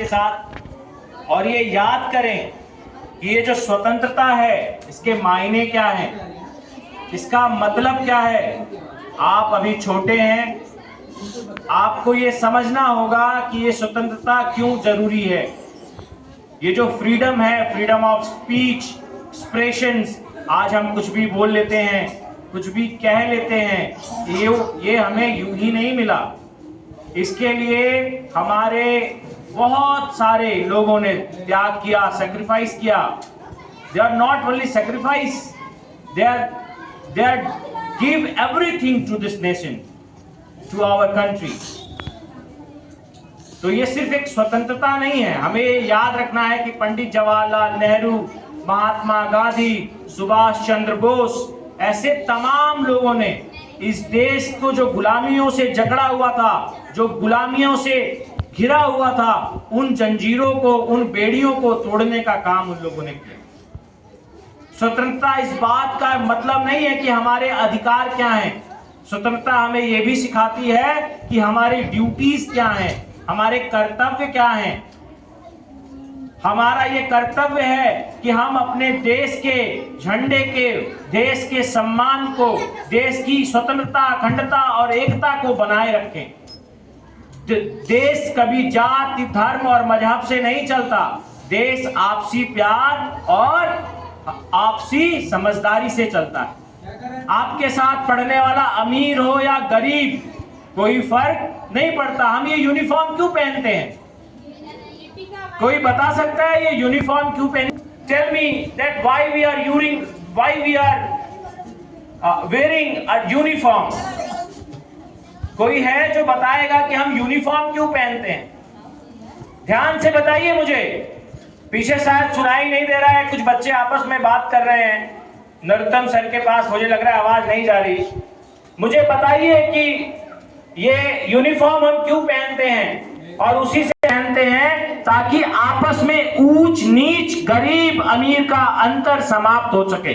साथ और ये याद करें कि ये जो स्वतंत्रता है इसके मायने क्या हैं, इसका मतलब क्या है। आप अभी छोटे हैं, आपको ये समझना होगा कि ये स्वतंत्रता क्यों जरूरी है। ये जो फ्रीडम है, फ्रीडम ऑफ स्पीच, एक्सप्रेशंस, आज हम कुछ भी बोल लेते हैं, कुछ भी कह लेते हैं, ये हमें यूं ही नहीं मिला। इसके लिए हमारे बहुत सारे लोगों ने त्याग किया, सैक्रिफाइस किया। They are not only sacrifice, they are give everything to this nation, to our country. तो ये सिर्फ एक स्वतंत्रता नहीं है, हमें याद रखना है कि पंडित जवाहरलाल नेहरू, महात्मा गांधी, सुभाष चंद्र बोस, ऐसे तमाम लोगों ने इस देश को जो गुलामियों से जकड़ा हुआ था, जो गुलामियों से घिरा हुआ था, उन जंजीरों को, उन बेड़ियों को तोड़ने का काम उन लोगों ने किया। स्वतंत्रता इस बात का मतलब नहीं है कि हमारे अधिकार क्या हैं। स्वतंत्रता हमें यह भी सिखाती है कि हमारी ड्यूटीज क्या हैं, हमारे कर्तव्य क्या हैं। हमारा ये कर्तव्य है कि हम अपने देश के झंडे के, देश के सम्मान को, देश की स्वतंत्रता, अखंडता और एकता को बनाए रखें। देश कभी जाति, धर्म और मजहब से नहीं चलता। देश आपसी प्यार और आपसी समझदारी से चलता है। आपके साथ पढ़ने वाला अमीर हो या गरीब, कोई फर्क नहीं पड़ता। हम ये यूनिफॉर्म क्यों पहनते हैं? कोई बता सकता है ये यूनिफॉर्म क्यों पहनते? Tell me that why we are wearing a uniform. कोई है जो बताएगा कि हम यूनिफॉर्म क्यों पहनते हैं? ध्यान से बताइए मुझे। पीछे शायद सुनाई नहीं दे रहा है, कुछ बच्चे आपस में बात कर रहे हैं। नरोत्तम सर के पास मुझे लग रहा है आवाज नहीं जा रही। मुझे बताइए कि ये यूनिफॉर्म हम क्यों पहनते हैं? और उसी से पहनते हैं ताकि आपस में ऊंच नीच, गरीब अमीर का अंतर समाप्त हो सके।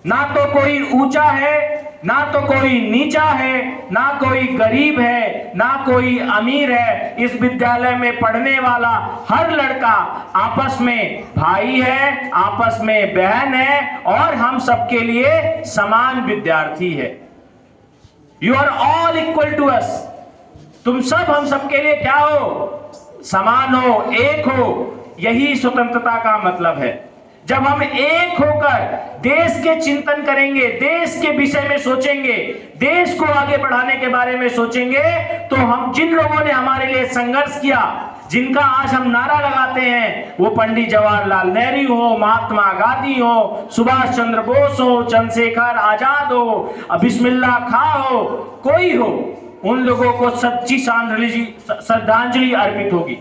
ना तो कोई ऊंचा है, ना तो कोई नीचा है, ना कोई गरीब है, ना कोई अमीर है। इस विद्यालय में पढ़ने वाला हर लड़का आपस में भाई है, आपस में बहन है और हम सबके लिए समान विद्यार्थी है। You are all equal to us. तुम सब हम सबके लिए क्या हो? समान हो, एक हो। यही स्वतंत्रता का मतलब है। जब हम एक होकर देश के चिंतन करेंगे, देश के विषय में सोचेंगे, देश को आगे बढ़ाने के बारे में सोचेंगे, तो हम जिन लोगों ने हमारे लिए संघर्ष किया, जिनका आज हम नारा लगाते हैं, वो पंडित जवाहरलाल नेहरू हो, महात्मा गांधी हो, सुभाष चंद्र बोस हो, चंद्रशेखर आजाद हो, बिस्मिल्लाह खां हो, कोई हो, उन लोगों को सच्ची श्रद्धांजलि अर्पित होगी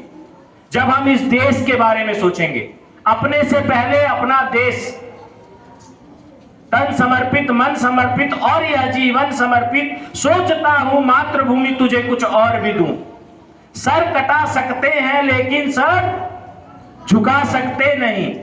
जब हम इस देश के बारे में सोचेंगे। अपने से पहले अपना देश, तन समर्पित, मन समर्पित और यह जीवन समर्पित, सोचता हूं मातृभूमि तुझे कुछ और भी दूं। सर कटा सकते हैं लेकिन सर झुका सकते नहीं।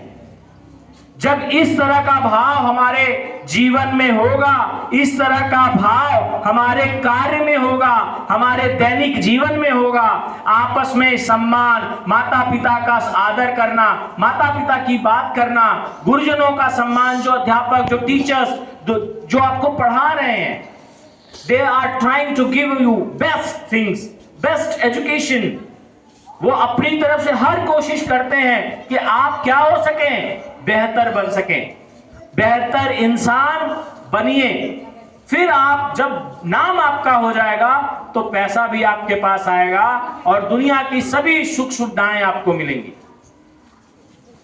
जब इस तरह का भाव हमारे जीवन में होगा, इस तरह का भाव हमारे कार्य में होगा, हमारे दैनिक जीवन में होगा, आपस में सम्मान, माता पिता का आदर करना, माता पिता की बात करना, गुरुजनों का सम्मान, जो अध्यापक, जो टीचर्स, जो आपको पढ़ा रहे हैं, they are trying to give you best things, best education. वो अपनी तरफ से हर कोशिश करते हैं कि आप क्या हो सकें, बेहतर बन सकें, बेहतर इंसान बनिए। फिर आप, जब नाम आपका हो जाएगा तो पैसा भी आपके पास आएगा और दुनिया की सभी सुख सुविधाएं आपको मिलेंगी।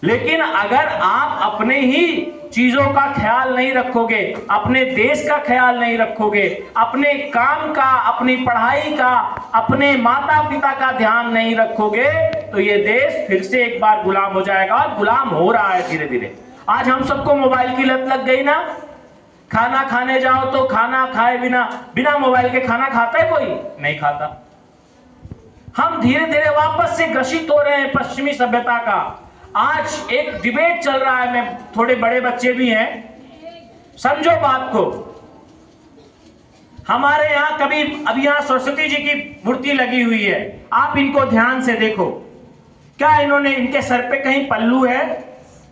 लेकिन अगर आप अपने ही चीजों का ख्याल नहीं रखोगे, अपने देश का ख्याल नहीं रखोगे, अपने काम का, अपनी पढ़ाई का, अपने माता पिता का ध्यान नहीं रखोगे, तो ये देश फिर से एक बार गुलाम हो जाएगा। और गुलाम हो रहा है धीरे धीरे। आज हम सबको मोबाइल की लत लग गई ना। खाना खाने जाओ तो खाना खाए बिना मोबाइल के खाना खाता है? कोई नहीं खाता। हम धीरे धीरे वापस से ग्रसित हो रहे हैं पश्चिमी सभ्यता का। आज एक डिबेट चल रहा है, में थोड़े बड़े बच्चे भी हैं, समझो बात को। हमारे यहाँ अब यहाँ सरस्वती जी की मूर्ति लगी हुई है, आप इनको ध्यान से देखो। क्या इन्होंने, इनके सर पे कहीं पल्लू है?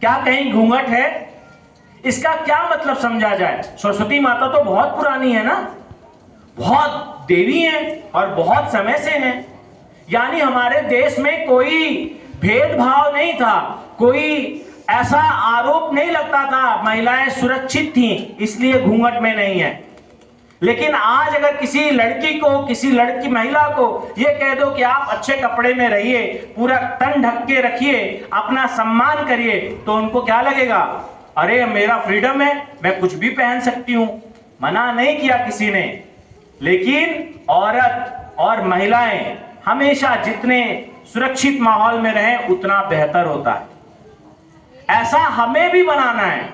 क्या कहीं घूंघट है? इसका क्या मतलब समझा जाए? सरस्वती माता तो बहुत पुरानी है ना, बहुत देवी हैं और बहुत समय से हैं। यानी हमारे देश में कोई भेदभाव नहीं था, कोई ऐसा आरोप नहीं लगता था महिलाएं सुरक्षित थी इसलिए घूंघट में नहीं है। लेकिन आज अगर किसी लड़की को, किसी लड़की महिला को यह कह दो कि आप अच्छे कपड़े में रहिए, पूरा तन ढक के रखिए, अपना सम्मान करिए, तो उनको क्या लगेगा? अरे मेरा फ्रीडम है, मैं कुछ भी पहन सकती हूं। मना नहीं किया किसी ने, लेकिन औरत और महिलाएं हमेशा जितने सुरक्षित माहौल में रहें उतना बेहतर होता है। ऐसा हमें भी बनाना है।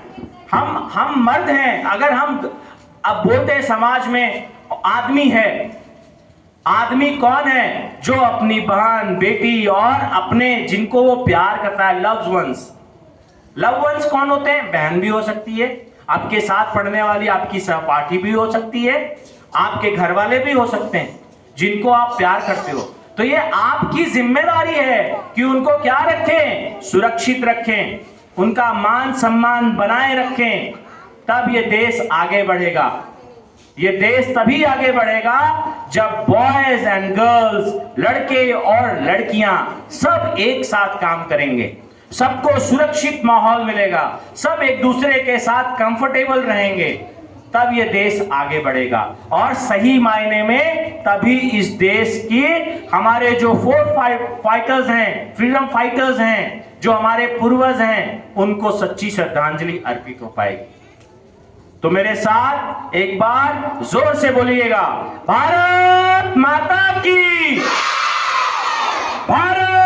हम मर्द हैं, अगर हम अब बोलते हैं समाज में आदमी है, आदमी कौन है? जो अपनी बहन, बेटी और अपने जिनको वो प्यार करता है, लव्ड वंस। लव वंस कौन होते हैं? बहन भी हो सकती है, आपके साथ पढ़ने वाली आपकी सहपाठी भी हो सकती है, आपके घर वाले भी हो सकते हैं जिनको आप प्यार करते हो। तो ये आपकी जिम्मेदारी है कि उनको क्या रखें? सुरक्षित रखें, उनका मान सम्मान बनाए रखें, तब ये देश आगे बढ़ेगा। ये देश तभी आगे बढ़ेगा जब बॉयज एंड गर्ल्स, लड़के और लड़कियां सब एक साथ काम करेंगे, सबको सुरक्षित माहौल मिलेगा, सब एक दूसरे के साथ कंफर्टेबल रहेंगे, तब ये देश आगे बढ़ेगा। और सही मायने में तभी इस देश की हमारे जो फाइटर्स हैं, फ्रीडम फाइटर्स हैं, जो हमारे पूर्वज हैं, उनको सच्ची श्रद्धांजलि अर्पित हो पाएगी। तो मेरे साथ एक बार जोर से बोलिएगा, भारत माता की, भारत